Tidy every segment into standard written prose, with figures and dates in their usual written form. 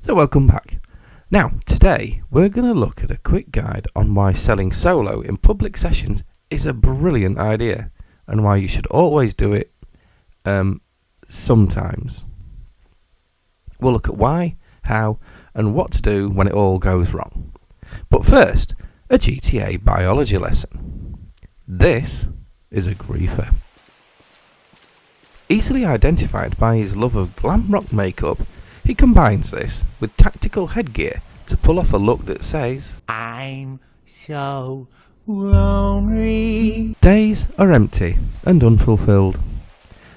So welcome back. Now, today we're going to look at a quick guide on why selling solo in public sessions is a brilliant idea and why you should always do it sometimes. We'll look at why, how and what to do when it all goes wrong. But first, a GTA biology lesson. This is a griefer. Easily identified by his love of glam rock makeup, he combines this with tactical headgear to pull off a look that says, I'm so lonely. Days are empty and unfulfilled.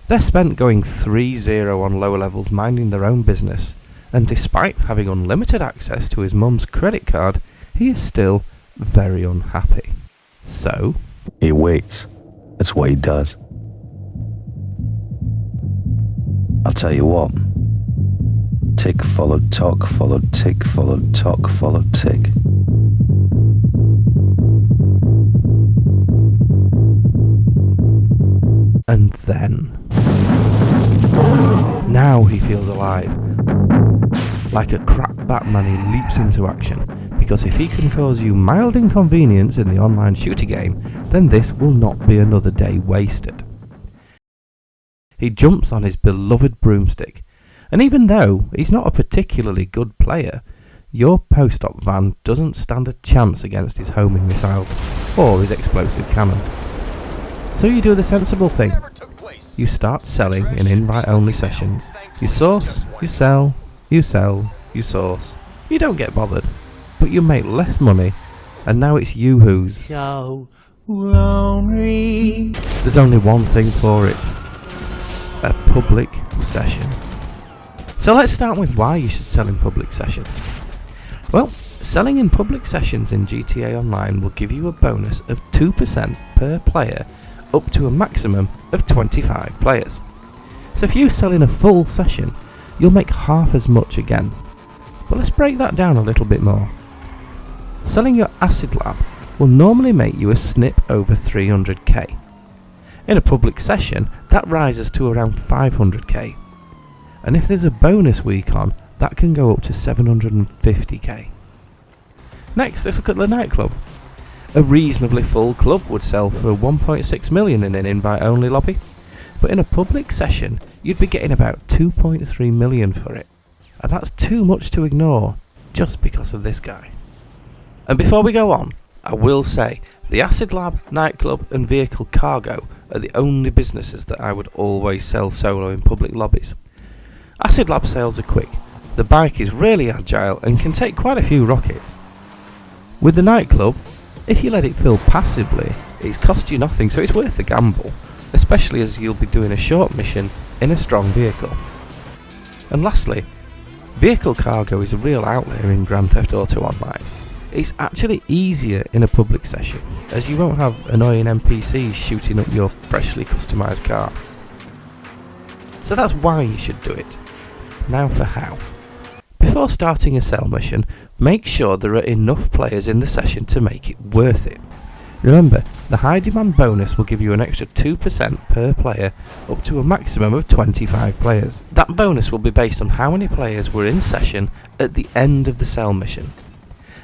They're spent going 3-0 on lower levels minding their own business, and despite having unlimited access to his mum's credit card, he is still very unhappy. So, he waits. That's what he does. I'll tell you what. Tick followed tock, followed tick, followed tock, followed tick. And then, now he feels alive. Like a crap Batman, he leaps into action, because if he can cause you mild inconvenience in the online shooter game, then this will not be another day wasted. He jumps on his beloved broomstick, and even though he's not a particularly good player, your post-op van doesn't stand a chance against his homing missiles or his explosive cannon. So you do the sensible thing. You start selling in invite-only sessions. You source, you sell, you sell, you source. You don't get bothered, but you make less money, and now it's YooHoos. So lonely. There's only one thing for it. A public session. So let's start with why you should sell in public sessions. Well, selling in public sessions in GTA Online will give you a bonus of 2% per player up to a maximum of 25 players. So if you sell in a full session, you'll make half as much again. But let's break that down a little bit more. Selling your acid lab will normally make you a snip over 300k. In a public session, that rises to around 500k. And if there's a bonus week on, that can go up to 750k. Next, let's look at the nightclub. A reasonably full club would sell for 1.6 million in an invite-only lobby, but in a public session, you'd be getting about 2.3 million for it. And that's too much to ignore, just because of this guy. And before we go on, I will say, the Acid Lab, nightclub and vehicle cargo are the only businesses that I would always sell solo in public lobbies. Acid Lab sales are quick, the bike is really agile and can take quite a few rockets. With the nightclub, if you let it fill passively, it's cost you nothing, so it's worth the gamble, especially as you'll be doing a short mission in a strong vehicle. And lastly, vehicle cargo is a real outlier in Grand Theft Auto Online. It's actually easier in a public session, as you won't have annoying NPCs shooting up your freshly customised car. So that's why you should do it. Now for how. Before starting a sell mission, make sure there are enough players in the session to make it worth it. Remember, the high demand bonus will give you an extra 2% per player up to a maximum of 25 players. That bonus will be based on how many players were in session at the end of the sell mission.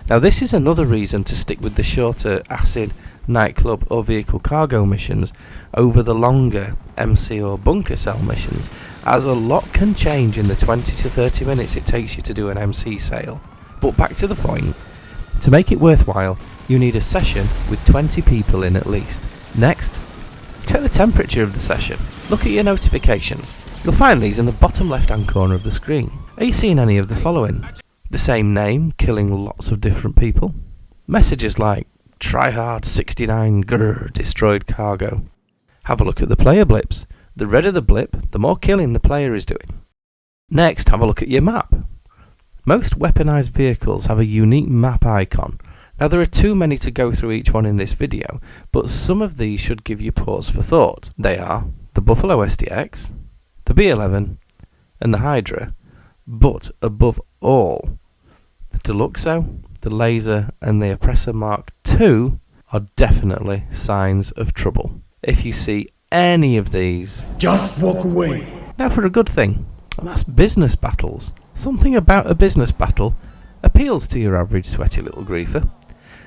Now this is another reason to stick with the shorter acid, nightclub or vehicle cargo missions over the longer MC or bunker cell missions, as a lot can change in the 20 to 30 minutes it takes you to do an MC sale. But back to the point, to make it worthwhile, you need a session with 20 people in at least. Next, check the temperature of the session. Look at your notifications. You'll find these in the bottom left hand corner of the screen. Are you seeing any of the following? The same name killing lots of different people. Messages like tryhard 69 grrr destroyed cargo. Have a look at the player blips. The redder the blip, the more killing the player is doing. Next, have a look at your map. Most weaponized vehicles have a unique map icon. Now there are too many to go through each one in this video, but some of these should give you pause for thought. They are the Buffalo SDX, the B11 and the Hydra, but above all, the Deluxo, the Laser and the Oppressor Mark II are definitely signs of trouble. If you see any of these, Just walk away. now for a good thing, and that's business battles. Something about a business battle appeals to your average sweaty little griefer.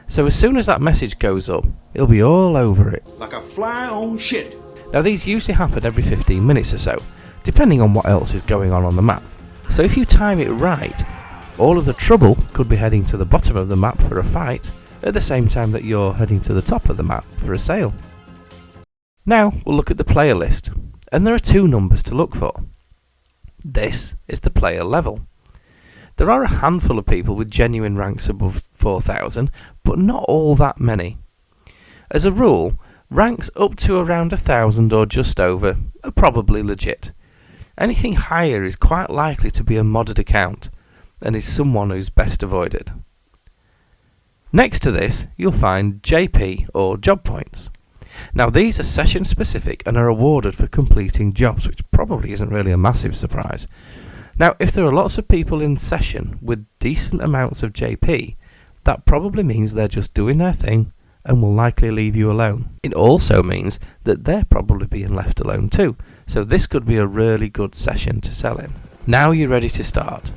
So as soon as that message goes up, he'll be all over it. Like a fly on shit. Now these usually happen every 15 minutes or so, depending on what else is going on the map. So if you time it right, all of the trouble could be heading to the bottom of the map for a fight, at the same time that you're heading to the top of the map for a sale. Now we'll look at the player list, and there are two numbers to look for. This is the player level. There are a handful of people with genuine ranks above 4,000, but not all that many. As a rule, ranks up to around 1,000 or just over are probably legit. Anything higher is quite likely to be a modded account, and is someone who's best avoided. Next to this, you'll find JP or job points. Now these are session specific and are awarded for completing jobs, which probably isn't really a massive surprise. Now if there are lots of people in session with decent amounts of JP, that probably means they're just doing their thing and will likely leave you alone. It also means that they're probably being left alone too, so this could be a really good session to sell in. Now you're ready to start.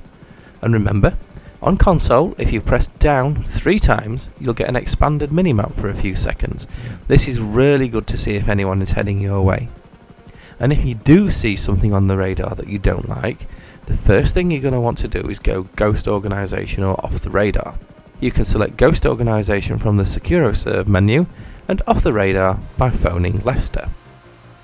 And remember, on console, if you press down 3 times, you'll get an expanded minimap for a few seconds. This is really good to see if anyone is heading your way. And if you do see something on the radar that you don't like, the first thing you're going to want to do is go Ghost Organization or Off the Radar. You can select Ghost Organization from the SecuroServe menu and Off the Radar by phoning Leicester.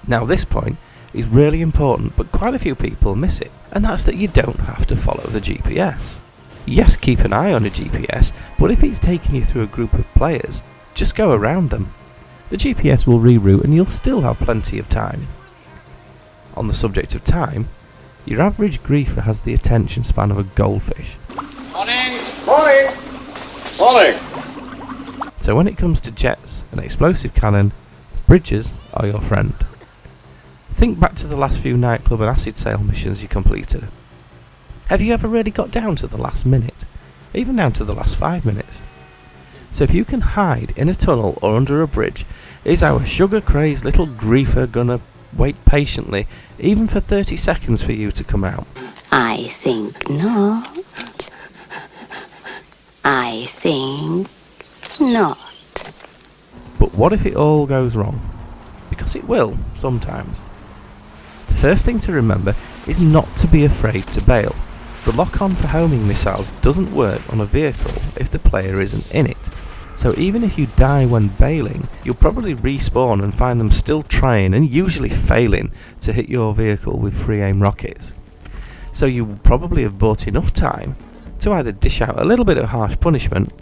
Now this point is really important, but quite a few people miss it, and that's that you don't have to follow the GPS. Yes, keep an eye on a GPS, but if it's taking you through a group of players, just go around them. The GPS will reroute and you'll still have plenty of time. On the subject of time, your average griefer has the attention span of a goldfish. Morning! Morning! Morning! So when it comes to jets and explosive cannon, bridges are your friend. Think back to the last few nightclub and acid sale missions you completed. Have you ever really got down to the last minute? Even down to the last 5 minutes? So if you can hide in a tunnel or under a bridge, is our sugar-crazed little griefer gonna wait patiently, even for 30 seconds for you to come out? I think not. I think not. But what if it all goes wrong? Because it will, sometimes. The first thing to remember is not to be afraid to bail. The lock-on for homing missiles doesn't work on a vehicle if the player isn't in it. So even if you die when bailing, you'll probably respawn and find them still trying and usually failing to hit your vehicle with free aim rockets. So you will probably have bought enough time to either dish out a little bit of harsh punishment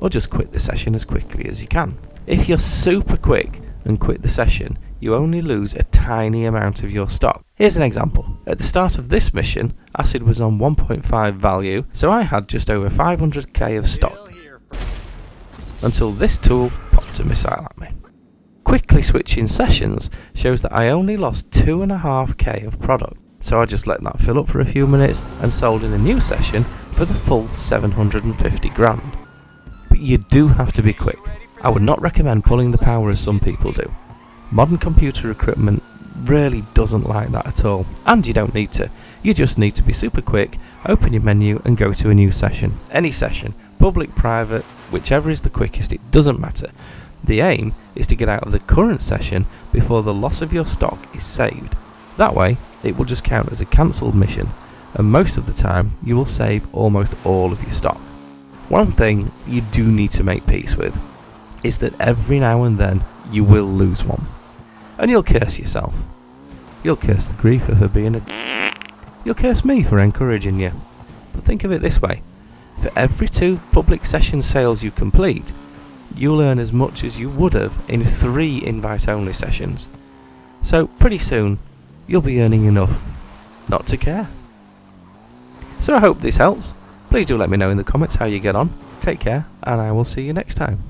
or just quit the session as quickly as you can. If you're super quick and quit the session, you only lose a tiny amount of your stock. Here's an example. At the start of this mission, acid was on 1.5 value, so I had just over 500k of stock. Until this tool popped a missile at me. Quickly switching sessions shows that I only lost 2.5k of product, so I just let that fill up for a few minutes and sold in a new session for the full 750 grand. But you do have to be quick. I would not recommend pulling the power as some people do. Modern computer equipment really doesn't like that at all, and you don't need to. You just need to be super quick, open your menu and go to a new session. Any session, public, private, whichever is the quickest, it doesn't matter. The aim is to get out of the current session before the loss of your stock is saved. That way, it will just count as a cancelled mission, and most of the time you will save almost all of your stock. One thing you do need to make peace with is that every now and then you will lose one. And you'll curse yourself. You'll curse the griefer for being a... You'll curse me for encouraging you. But think of it this way. For every 2 public session sales you complete, you'll earn as much as you would have in 3 invite-only sessions. So pretty soon, you'll be earning enough not to care. So I hope this helps. Please do let me know in the comments how you get on. Take care, and I will see you next time.